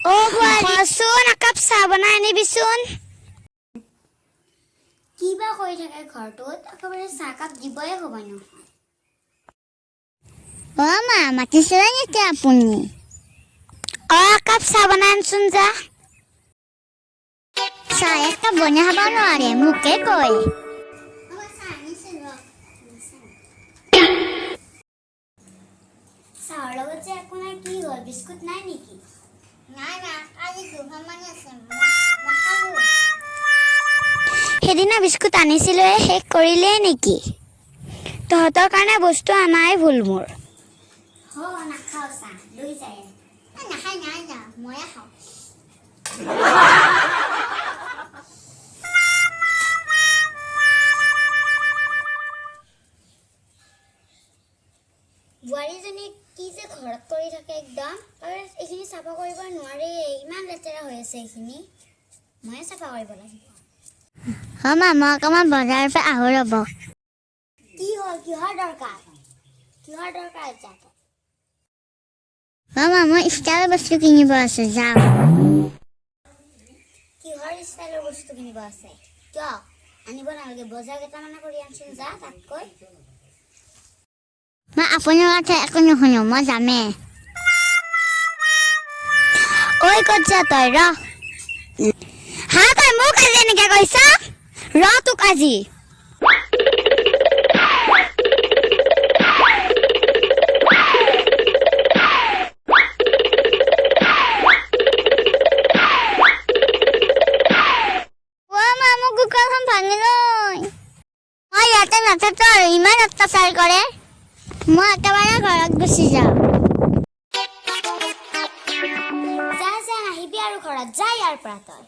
বোৱাৰীচোন একাপ চাহ বনাই আনিবিচোন। কিবা কৰি থাকে ঘৰটোত একেবাৰে চাহকাপ দিবই হ'ব নহয়। মা মাতিছিলে নেকি আপুনি? একাপ চাহ বনাই আনচোন যা। চাহ একাপ বনাই খাব নোৱাৰে, মোকে কয়। চাহৰ লগত যে একো নাই, কি হ'ল বিস্কুট নাই নেকি? নাই আজি দুখনমান আছে, সেইদিনা বিস্কুট আনিছিলোৱে, শেষ কৰিলেই নেকি? তহঁতৰ কাৰণে বস্তু আনাই ভুল মোৰ। নাখাওঁ চাহ, লৈ যায়। নাখাই ময়ে খাওঁ। বোৱাৰীজনী কি যে ঘৰত কৰি থাকে একদম, আৰু এইখিনি চাফা কৰিব নোৱাৰে, ইমান লেতেৰা হৈ আছে এইখিনি। ময়ে চাফা কৰিব লাগিব। মা মই অকণমান বজাৰৰ পৰা আহোঁ ৰ'ব। কি হ'ল, কিহৰ দৰকাৰ এতিয়া? মা মই ষ্টাইলৰ বস্তু কিনিব আছে, যাওঁ। কিহৰ ষ্টাইলৰ বস্তু কিনিব আছে? কিয় আনিব নালাগে, বজাৰ কেইটামানে কৰি আনচোন যা তাতকৈ। মা আপোনাৰ কথা একো নুশুনো, মই যামে। ঐ ক'ত যা তই, ৰ। তই মোক আজি এনেকে কৈছ? ৰ তোক আজি। মা মোক কুকুৰখন ভাঙি লৈ। মই ইয়াতে নাথাকো আৰু ইমান অত্যাচাৰ কৰে। মই একেবাৰে ঘৰত গুচি যাওঁ। যা নাহিবি আৰু ঘৰত, যা ইয়াৰ পৰা তই।